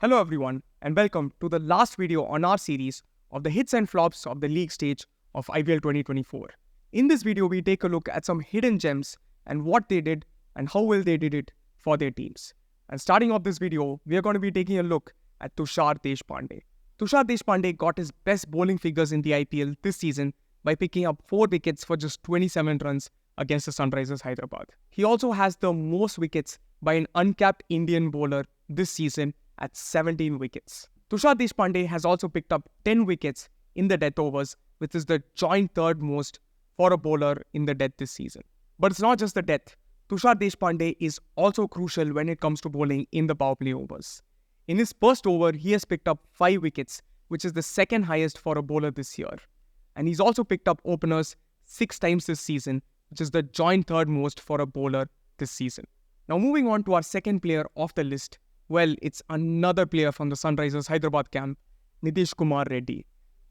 Hello everyone and welcome to the last video on our series of the hits and flops of the league stage of IPL 2024. In this video, we take a look at some hidden gems and what they did and how well they did it for their teams. And starting off this video, we are going to be taking a look at Tushar Deshpande. Tushar Deshpande got his best bowling figures in the IPL this season by picking up 4 wickets for just 27 runs against the Sunrisers Hyderabad. He also has the most wickets by an uncapped Indian bowler this season at 17 wickets. Tushar Deshpande has also picked up 10 wickets in the death overs, which is the joint third most for a bowler in the death this season. But it's not just the death. Tushar Deshpande is also crucial when it comes to bowling in the power play overs. In his first over, he has picked up 5 wickets, which is the second highest for a bowler this year. And he's also picked up openers 6 times this season, which is the joint third most for a bowler this season. Now moving on to our second player off the list, well, it's another player from the Sunrisers Hyderabad camp, Nitish Kumar Reddy.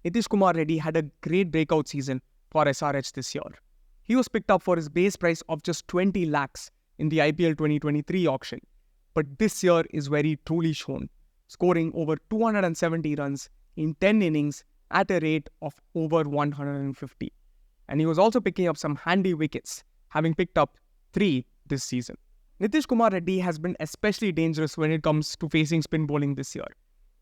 Nitish Kumar Reddy had a great breakout season for SRH this year. He was picked up for his base price of just 20 lakhs in the IPL 2023 auction. But this year is where he truly shone, scoring over 270 runs in 10 innings at a rate of over 150. And he was also picking up some handy wickets, having picked up 3 this season. Nitish Kumar Reddy has been especially dangerous when it comes to facing spin bowling this year.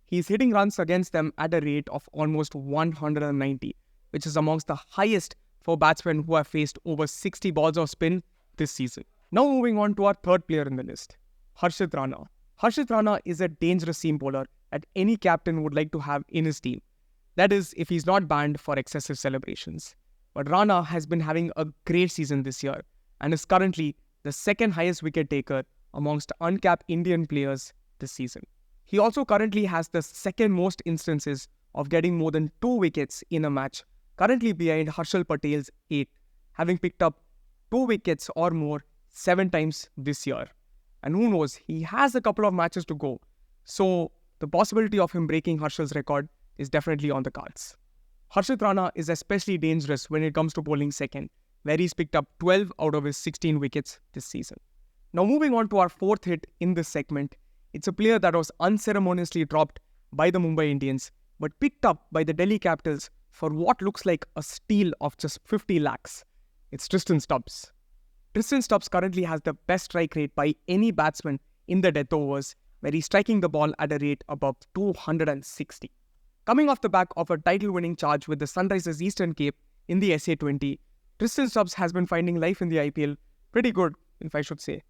He's hitting runs against them at a rate of almost 190, which is amongst the highest for batsmen who have faced over 60 balls of spin this season. Now moving on to our third player in the list, Harshit Rana. Harshit Rana is a dangerous seam bowler that any captain would like to have in his team. That is, if he's not banned for excessive celebrations. But Rana has been having a great season this year and is currently the second highest wicket taker amongst uncapped Indian players this season. He also currently has the second most instances of getting more than 2 wickets in a match, currently behind Harshal Patel's 8, having picked up 2 wickets or more 7 times this year. And who knows, he has a couple of matches to go, so the possibility of him breaking Harshal's record is definitely on the cards. Harshit Rana is especially dangerous when it comes to bowling second, where he's picked up 12 out of his 16 wickets this season. Now moving on to our fourth hit in this segment, it's a player that was unceremoniously dropped by the Mumbai Indians, but picked up by the Delhi Capitals for what looks like a steal of just 50 lakhs. It's Tristan Stubbs. Tristan Stubbs currently has the best strike rate by any batsman in the death overs, where he's striking the ball at a rate above 260. Coming off the back of a title-winning charge with the Sunrisers Eastern Cape in the SA20, Tristan Stubbs has been finding life in the IPL pretty good, if I should say.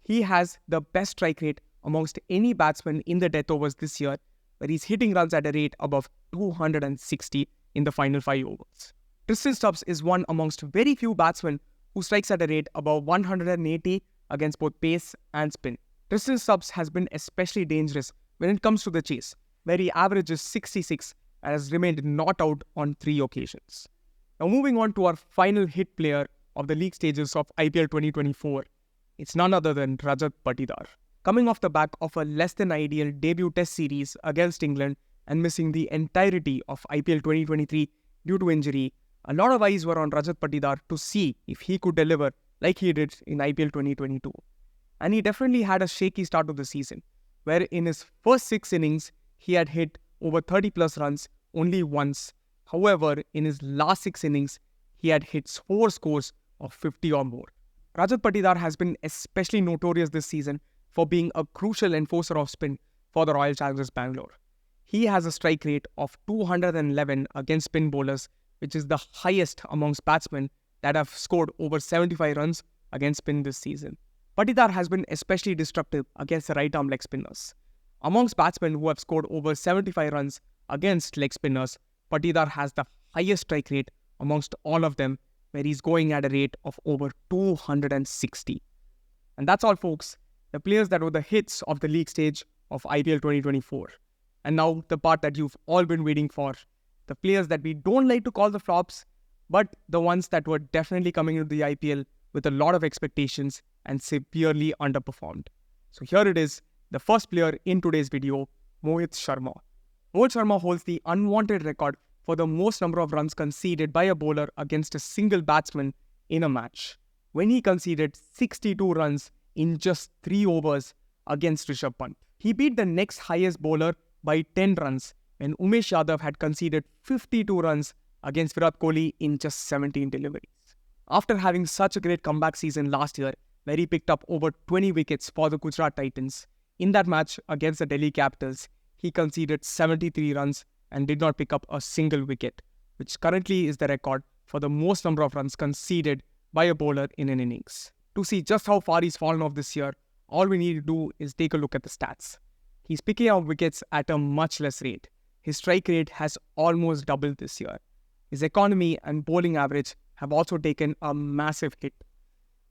He has the best strike rate amongst any batsman in the death overs this year, where he's hitting runs at a rate above 260 in the final 5 overs. Tristan Stubbs is one amongst very few batsmen who strikes at a rate above 180 against both pace and spin. Tristan Stubbs has been especially dangerous when it comes to the chase, where he averages 66 and has remained not out on 3 occasions. Now moving on to our final hit player of the league stages of IPL 2024, it's none other than Rajat Patidar. Coming off the back of a less than ideal debut test series against England and missing the entirety of IPL 2023 due to injury, a lot of eyes were on Rajat Patidar to see if he could deliver like he did in IPL 2022. And he definitely had a shaky start to the season, where in his first 6 innings, he had hit over 30 plus runs only once. However, in his last 6 innings, he had hit 4 scores of 50 or more. Rajat Patidar has been especially notorious this season for being a crucial enforcer of spin for the Royal Challengers Bangalore. He has a strike rate of 211 against spin bowlers, which is the highest amongst batsmen that have scored over 75 runs against spin this season. Patidar has been especially destructive against the right-arm leg spinners. Amongst batsmen who have scored over 75 runs against leg spinners, Patidar has the highest strike rate amongst all of them, where he's going at a rate of over 260. And that's all, folks. The players that were the hits of the league stage of IPL 2024. And now the part that you've all been waiting for. The players that we don't like to call the flops, but the ones that were definitely coming into the IPL with a lot of expectations and severely underperformed. So here it is, the first player in today's video, Mohit Sharma. Mohit Sharma holds the unwanted record for the most number of runs conceded by a bowler against a single batsman in a match, when he conceded 62 runs in just 3 overs against Rishabh Pant. He beat the next highest bowler by 10 runs when Umesh Yadav had conceded 52 runs against Virat Kohli in just 17 deliveries. After having such a great comeback season last year, where he picked up over 20 wickets for the Gujarat Titans, in that match against the Delhi Capitals, he conceded 73 runs and did not pick up a single wicket, which currently is the record for the most number of runs conceded by a bowler in an innings. To see just how far he's fallen off this year, all we need to do is take a look at the stats. He's picking up wickets at a much less rate. His strike rate has almost doubled this year. His economy and bowling average have also taken a massive hit.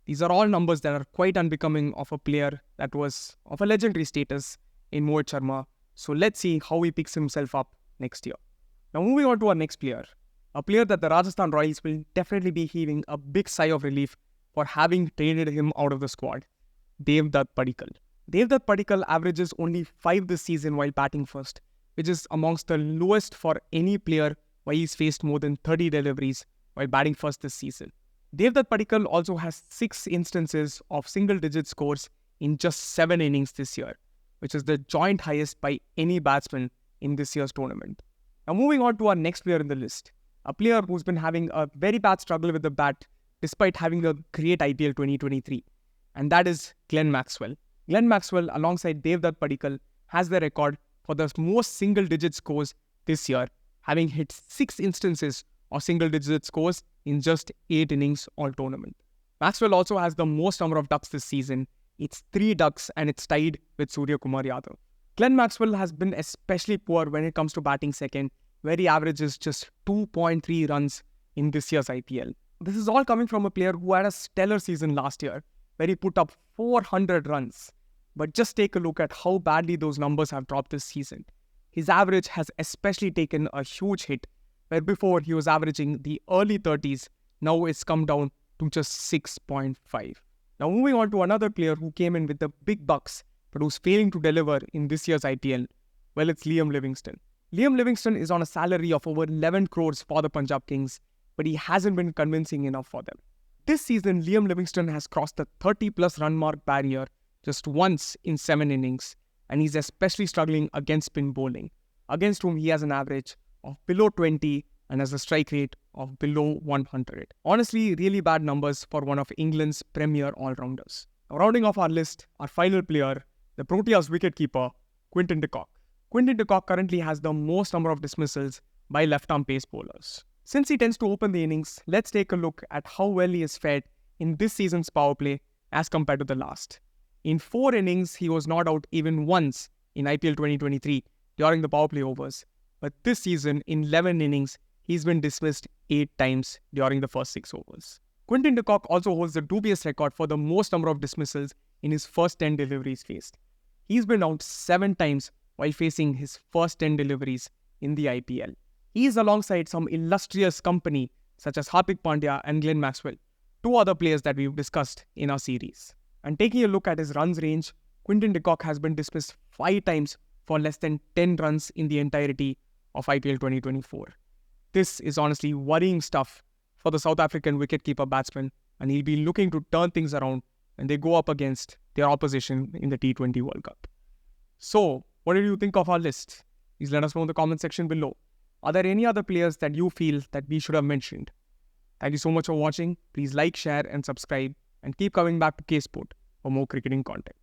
These are all numbers that are quite unbecoming of a player that was of a legendary status in Mohit Sharma. So let's see how he picks himself up next year. Now moving on to our next player. A player that the Rajasthan Royals will definitely be heaving a big sigh of relief for having traded him out of the squad. Devdutt Padikkal. Devdutt Padikkal averages only 5 this season while batting first, which is amongst the lowest for any player while he's faced more than 30 deliveries while batting first this season. Devdutt Padikkal also has 6 instances of single-digit scores in just 7 innings this year, which is the joint highest by any batsman in this year's tournament. Now moving on to our next player in the list, a player who's been having a very bad struggle with the bat despite having a great IPL 2023, and that is Glenn Maxwell. Glenn Maxwell, alongside Devdutt Padikkal, has the record for the most single-digit scores this year, having hit 6 instances of single-digit scores in just 8 innings all tournament. Maxwell also has the most number of ducks this season. It's 3 ducks and it's tied with Surya Kumar Yadav. Glenn Maxwell has been especially poor when it comes to batting second, where he averages just 2.3 runs in this year's IPL. This is all coming from a player who had a stellar season last year, where he put up 400 runs. But just take a look at how badly those numbers have dropped this season. His average has especially taken a huge hit, where before he was averaging the early 30s, now it's come down to just 6.5. Now moving on to another player who came in with the big bucks, but who's failing to deliver in this year's IPL, well, it's Liam Livingstone. Liam Livingstone is on a salary of over 11 crores for the Punjab Kings, but he hasn't been convincing enough for them. This season, Liam Livingstone has crossed the 30-plus run mark barrier just once in 7 innings, and he's especially struggling against spin bowling, against whom he has an average of below 20 and has a strike rate of below 100. Honestly, really bad numbers for one of England's premier all-rounders. Now, rounding off our list, our final player, the Proteas wicketkeeper, Quinton de Kock. Quinton de Kock currently has the most number of dismissals by left-arm pace bowlers. Since he tends to open the innings, let's take a look at how well he has fared in this season's power play as compared to the last. In 4 innings, he was not out even once in IPL 2023 during the power play overs. But this season, in 11 innings, he's been dismissed 8 times during the first 6 overs. Quinton de Kock also holds the dubious record for the most number of dismissals in his first 10 deliveries faced. He's been out 7 times while facing his first 10 deliveries in the IPL. He is alongside some illustrious company such as Hardik Pandya and Glenn Maxwell, 2 other players that we've discussed in our series. And taking a look at his runs range, Quinton de Kock has been dismissed 5 times for less than 10 runs in the entirety of IPL 2024. This is honestly worrying stuff for the South African wicketkeeper batsman, and he'll be looking to turn things around when they go up against their opposition in the T20 World Cup. So, what did you think of our list? Please let us know in the comment section below. Are there any other players that you feel that we should have mentioned? Thank you so much for watching. Please like, share and subscribe, and keep coming back to K-Sport for more cricketing content.